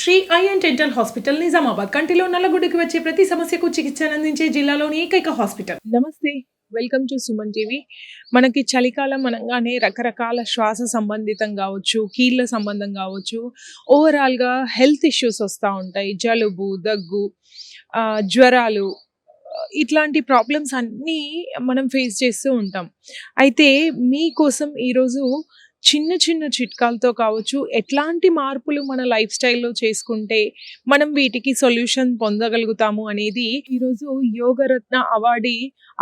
Shri eye and dental hospital Nizamabad కంటిలో నల్లగుడ్డుకి వచ్చే ప్రతి సమస్యకు చికిత్సను అందించే జిల్లాలోని ఏకైక హాస్పిటల్. నమస్తే, వెల్కమ్ టు సుమన్ టీవీ. మనకి చలికాలం అనగానే రకరకాల శ్వాస సంబంధితం కావచ్చు, కీళ్ళ సంబంధం కావచ్చు, ఓవరాల్గా హెల్త్ ఇష్యూస్ వస్తూ ఉంటాయి. జలుబు, దగ్గు, జ్వరాలు, ఇట్లాంటి ప్రాబ్లమ్స్ అన్నీ మనం ఫేస్ చేస్తూ ఉంటాం. అయితే మీకోసం ఈరోజు చిన్న చిన్న చిట్కాలతో కావచ్చు, ఎట్లాంటి మార్పులు మన లైఫ్ స్టైల్లో చేసుకుంటే మనం వీటికి సొల్యూషన్ పొందగలుగుతాము అనేది ఈరోజు యోగరత్న అవార్డీ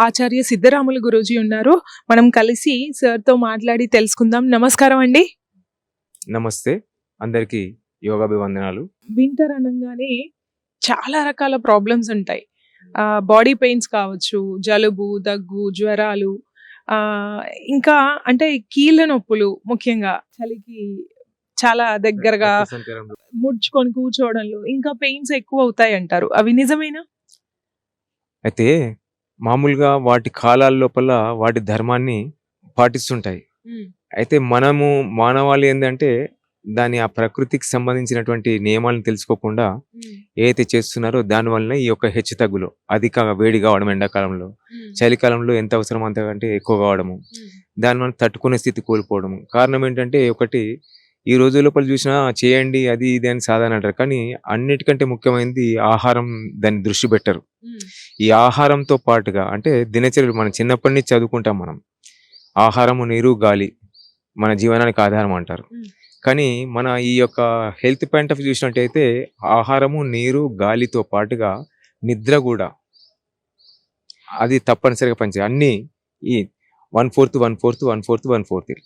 ఆచార్య సిద్ధరాములు గురూజీ ఉన్నారు. మనం కలిసి సార్తో మాట్లాడి తెలుసుకుందాం. నమస్కారం అండి. నమస్తే, అందరికీ యోగాభివందనాలు. వింటర్ అనగానే చాలా రకాల ప్రాబ్లమ్స్ ఉంటాయి. బాడీ పెయిన్స్ కావచ్చు, జలుబు, దగ్గు, జ్వరాలు, ఇంకా అంటే కీళ్ళ నొప్పులు, ముఖ్యంగా చలికి చాలా దగ్గరగా ముడుచుకొని కూర్చోవడంలో ఇంకా పెయిన్స్ ఎక్కువ అవుతాయి అంటారు. అవి నిజమేనా? అయితే మామూలుగా వాటి కాలాల లోపల వాటి ధర్మాన్ని పాటిస్తుంటాయి. అయితే మనము మానవాళి ఏంటంటే దాని ఆ ప్రకృతికి సంబంధించినటువంటి నియమాలను తెలుసుకోకుండా ఏదైతే చేస్తున్నారో దాని వలన ఈ యొక్క హెచ్చు తగ్గులు, అధిక వేడి కావడం ఎండాకాలంలో, చలికాలంలో ఎంత అవసరం అంతకంటే ఎక్కువ కావడము, దానివల్ల తట్టుకునే స్థితి కోల్పోవడము. కారణం ఏంటంటే, ఒకటి ఈ రోజు లోపల చూసినా చేయండి అది ఇది అని సాధారణ అంటారు, కానీ అన్నిటికంటే ముఖ్యమైనది ఆహారం. దాన్ని దృష్టి పెట్టరు. ఈ ఆహారంతో పాటుగా అంటే దినచర్యలు మనం చిన్నప్పటి నుంచి చదువుకుంటాం. మనం ఆహారము, నీరు, గాలి మన జీవనానికి ఆధారం అంటారు. కానీ మన ఈ యొక్క హెల్త్ పాయింట్ ఆఫ్ చూసినట్టయితే ఆహారము, నీరు, గాలితో పాటుగా నిద్ర కూడా అది తప్పనిసరిగా పనిచేయాలి. అన్నీ ఈ 1/4 1/4 1/4 1/4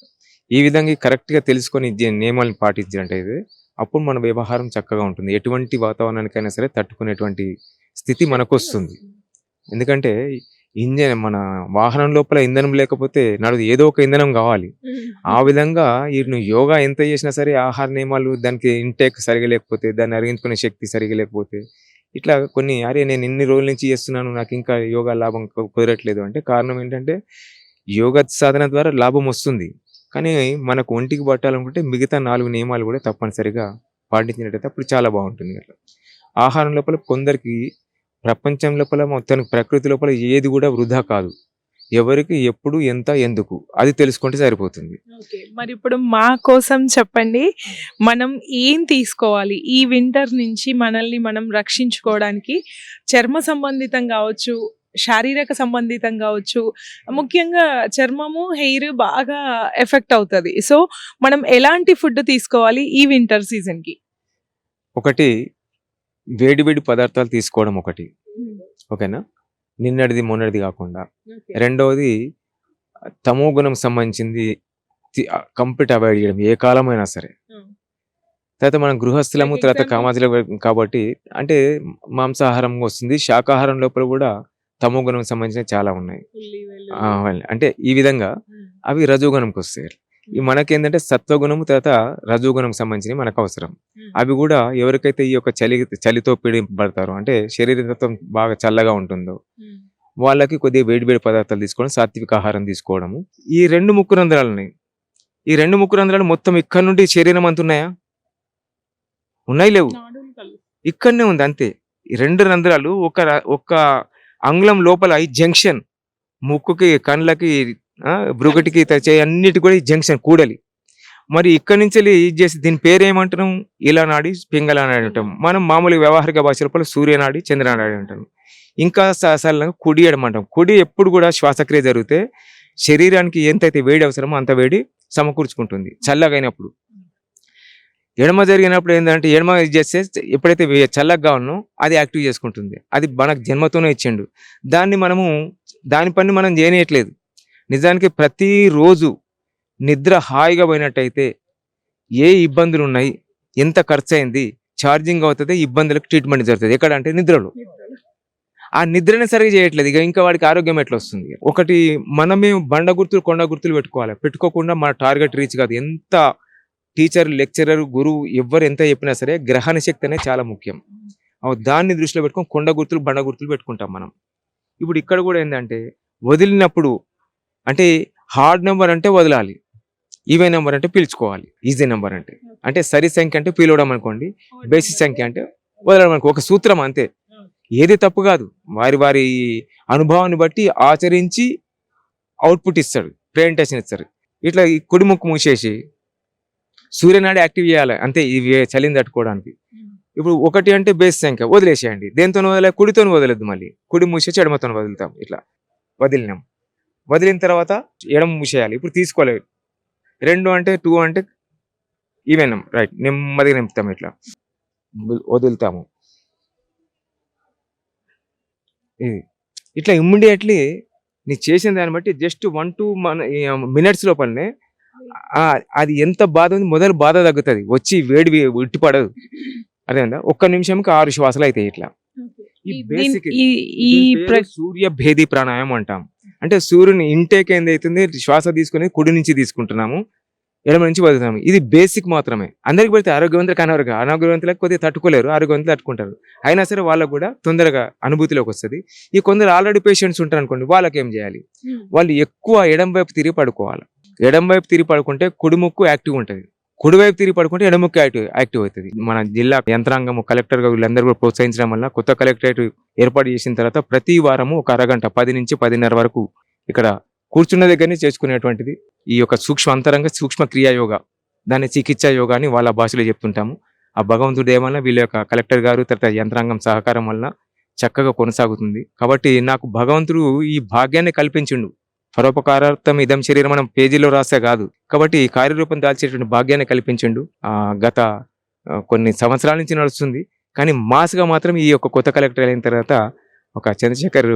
ఈ విధంగా కరెక్ట్గా తెలుసుకొని నియమాలను పాటించినట్టయితే అప్పుడు మన వ్యవహారం చక్కగా ఉంటుంది. ఎటువంటి వాతావరణానికైనా సరే తట్టుకునేటువంటి స్థితి మనకు వస్తుంది. ఎందుకంటే ఇంజన్, మన వాహనం లోపల ఇంధనం లేకపోతే నడదు, ఏదో ఒక ఇంధనం కావాలి. ఆ విధంగా నువ్వు యోగా ఎంత చేసినా సరే ఆహార నియమాలు, దానికి ఇంటేక్ సరిగా లేకపోతే, దాన్ని అరిగించుకునే శక్తి సరిగా లేకపోతే, ఇట్లా కొన్ని అరే నేను ఇన్ని రోజుల నుంచి చేస్తున్నాను నాకు ఇంకా యోగా లాభం కుదరట్లేదు అంటే కారణం ఏంటంటే, యోగా సాధన ద్వారా లాభం వస్తుంది, కానీ మనకు ఒంటికి పట్టాలనుకుంటే మిగతా 4 నియమాలు కూడా తప్పనిసరిగా పాటించినట్టయితే అప్పుడు చాలా బాగుంటుంది. అట్లా ఆహారం లోపల కొందరికి, ప్రపంచం లోపల మొత్తానికి ప్రకృతి లోపల ఏది కూడా వృధా కాదు. ఎవరికి ఎప్పుడు ఎంత ఎందుకు అది తెలుసుకుంటే సరిపోతుంది. మరి ఇప్పుడు మా కోసం చెప్పండి, మనం ఏం తీసుకోవాలి ఈ వింటర్ నుంచి మనల్ని మనం రక్షించుకోవడానికి? చర్మ సంబంధితం కావచ్చు, శారీరక సంబంధితం కావచ్చు, ముఖ్యంగా చర్మము, హెయిర్ బాగా ఎఫెక్ట్ అవుతుంది. సో మనం ఎలాంటి ఫుడ్ తీసుకోవాలి ఈ వింటర్ సీజన్కి? ఒకటి, వేడి వేడి పదార్థాలు తీసుకోవడం ఒకటి, ఓకేనా, నిన్నటిది మొన్నటిది కాకుండా. రెండవది, తమో గుణం సంబంధించింది కంప్లీట్ అవాయిడ్ చేయడం ఏ కాలమైనా సరే. తర్వాత మనం గృహస్థులము, తర్వాత కామాజుల కాబట్టి అంటే మాంసాహారం వస్తుంది. శాకాహారం లోపల కూడా తమో గుణం సంబంధించిన చాలా ఉన్నాయి. అంటే ఈ విధంగా అవి రజోగుణంకి వస్తాయి. మనకేంటంటే సత్వగుణము తర్వాత రజోగుణం సంబంధించినవి మనకు అవసరం. అవి కూడా ఎవరికైతే ఈ యొక్క చలితో పీడింపబడతారో, అంటే శరీరతత్వం బాగా చల్లగా ఉంటుందో వాళ్ళకి కొద్దిగా వేడి వేడి పదార్థాలు తీసుకోవడం, సాత్విక ఆహారం తీసుకోవడము. ఈ 2 ముక్కు రంధ్రాలు ఉన్నాయి. ఈ 2 ముక్కు రంధ్రాలు మొత్తం ఇక్కడ నుండి శరీరం అంత ఉన్నాయా? ఉన్నాయి, లేవు, ఇక్కడనే ఉంది అంతే. ఈ 2 రంధ్రాలు ఒక అంగుళం లోపల ఈ జంక్షన్, ముక్కుకి, కళ్ళకి, బ్రుగటికి, అన్నిటి కూడా ఈ జంక్షన్ కూడలి. మరి ఇక్కడి నుంచి ఇది చేసి దీని పేరు ఏమంటున్నాం? ఇలా నాడి, పింగళ నాడి అంటాం. మనం మామూలుగా వ్యవహారిక భాష లోపల సూర్యనాడి, చంద్రనాడి అంటాం. ఇంకా సరళంగా కుడి ఎడమ అంటాం. కుడి ఎప్పుడు కూడా శ్వాసక్రియ జరిగితే శరీరానికి ఎంతైతే వేడి అవసరమో అంత వేడి సమకూర్చుకుంటుంది చల్లగా అయినప్పుడు. ఎడమ జరిగినప్పుడు ఏంటంటే, ఎడమ చేస్తే ఎప్పుడైతే చల్లగా ఉన్నో అది యాక్టివ్ చేసుకుంటుంది. అది మనకు జన్మతోనే ఇచ్చిండు. దాని పని మనం చేయనట్లేదు. నిజానికి ప్రతిరోజు నిద్ర హాయిగా పోయినట్టయితే ఏ ఇబ్బందులు ఉన్నాయి, ఎంత ఖర్చు అయింది, ఛార్జింగ్ అవుతుంది, ఇబ్బందులకు ట్రీట్మెంట్ జరుగుతుంది. ఎక్కడ అంటే నిద్రలో. ఆ నిద్రనే సరిగా చేయట్లేదు, ఇంకా వాడికి ఆరోగ్యం ఎట్లా వస్తుంది? ఒకటి, మనమే బండ గుర్తులు, కొండ గుర్తులు పెట్టుకోకుండా మన టార్గెట్ రీచ్ కాదు. ఎంత టీచర్, లెక్చరర్, గురువు ఎవరు ఎంత చెప్పినా సరే గ్రహణ శక్తి అనేది చాలా ముఖ్యం. దాన్ని దృష్టిలో పెట్టుకొని కొండ గుర్తులు, బండ గుర్తులు పెట్టుకుంటాం మనం. ఇప్పుడు ఇక్కడ కూడా ఏంటంటే, వదిలినప్పుడు అంటే హార్డ్ నెంబర్ అంటే వదలాలి, ఈవెన్ నెంబర్ అంటే పిలుచుకోవాలి. ఈజీ నెంబర్ అంటే అంటే సరి సంఖ్య అంటే పిలవడం అనుకోండి, బేసిక్ సంఖ్య అంటే వదలడం అనుకో. ఒక సూత్రం అంతే. ఏది తప్పు కాదు. వారి వారి అనుభవాన్ని బట్టి ఆచరించి అవుట్పుట్ ఇస్తాడు, ప్రెజెంటేషన్ ఇస్తారు. ఇట్లా ఈ కుడి ముక్కు మూసేసి సూర్యనాడి యాక్టివ్ చేయాలి అంతే, ఇవి చలిని తట్టుకోవడానికి. ఇప్పుడు 1 అంటే బేస్ సంఖ్య వదిలేసేయండి. దేంతో వదిలే? కుడితో వదలద్దు. మళ్ళీ కుడి మూసేసి ఎడమతో వదులుతాం. ఇట్లా వదిలినాం. వదిలిన తర్వాత ఎడమ మూసేయాలి. ఇప్పుడు తీసుకోలేదు. 2 అంటే 2 అంటే ఈవెన్ రైట్, నెమ్మదిగా నింపుతాం. ఇట్లా వదులుతాము. ఇది ఇట్లా ఇమ్మీడియట్లీ నీ చేసిన దాన్ని బట్టి జస్ట్ 1-2 మినిట్స్ లోపలనే అది ఎంత బాధ ఉంది మొదలు బాధ తగ్గుతుంది. వచ్చి వేడి ఉట్టి పడదు. అదేందా 1 నిమిషంకి 6 శ్వాసలు అవుతాయి. ఇట్లా ఈ బేసిక్ సూర్య భేది ప్రాణాయామం అంటాం. అంటే సూర్యుని ఇంటేక్ ఏందైతుంది, శ్వాస తీసుకుని కుడి నుంచి తీసుకుంటున్నాము, ఎడమ నుంచి వదులుతాము. ఇది బేసిక్ మాత్రమే. అందరికి పెడితే ఆరోగ్యవంతులకు అనారోగ్యవంతులకు కొద్దిగా తట్టుకోలేరు, ఆరోగ్యవంతులు తట్టుకుంటారు. అయినా సరే వాళ్ళకు కూడా తొందరగా అనుభూతిలోకి వస్తుంది. ఈ కొందరు ఆల్రెడీ పేషెంట్స్ ఉంటారు అనుకోండి, వాళ్ళకి ఏం చేయాలి? వాళ్ళు ఎక్కువ ఎడం వైపు తిరిగి పడుకోవాలి. ఎడం వైపు తిరిగి పడుకుంటే కుడి ముక్కు యాక్టివ్ ఉంటుంది, కుడి వైపు తిరిగి పడుకుంటే ఎడమ ముక్కు యాక్టివ్ అవుతుంది. మన జిల్లా యంత్రాంగం కలెక్టర్ గా వీళ్ళందరూ కూడా ప్రోత్సహించడం వల్ల కొత్త కలెక్టరేట్ ఏర్పాటు చేసిన తర్వాత ప్రతి వారము ఒక అరగంట 10 నుంచి 10:30 వరకు ఇక్కడ కూర్చున్న దగ్గరనే చేసుకునేటువంటిది ఈ యొక్క సూక్ష్మ క్రియా యోగా, దాన్ని చికిత్సా యోగా అని వాళ్ళ భాషలో చెప్తుంటాము. ఆ భగవంతుడి దయ వల్ల వీళ్ళ యొక్క కలెక్టర్ గారు తర్వాత యంత్రాంగం సహకారం వల్ల చక్కగా కొనసాగుతుంది. కాబట్టి నాకు భగవంతుడు ఈ భాగ్యాన్ని కల్పించిండు. పరోపకారార్థం ఇదం శరీరం మనం పేజీలో రాస్తే కాదు, కాబట్టి కార్యరూపం దాల్చేటువంటి భాగ్యాన్ని కల్పించిండు. గత కొన్ని సంవత్సరాల నుంచి నడుస్తుంది. కానీ మాస్గా మాత్రం ఈ యొక్క కొత్త కలెక్టర్ అయిన తర్వాత ఒక చంద్రశేఖర్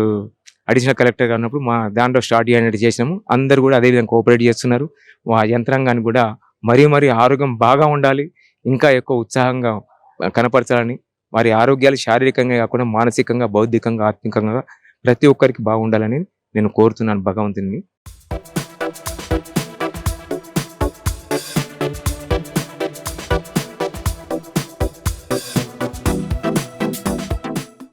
అడిషనల్ కలెక్టర్ గా ఉన్నప్పుడు మా దాంట్లో స్టార్ట్ చేయడానికి చేసినాము. అందరూ కూడా అదే విధంగా కోఆపరేట్ చేస్తున్నారు. ఆ యంత్రాంగాన్ని కూడా మరీ ఆరోగ్యం బాగా ఉండాలి, ఇంకా ఎక్కువ ఉత్సాహంగా కనపరచాలని, వారి ఆరోగ్యాలు శారీరకంగా కాకుండా మానసికంగా, బౌద్ధికంగా, ఆత్మికంగా ప్రతి ఒక్కరికి బాగుండాలని నేను కోరుతున్నాను భగవంతుని.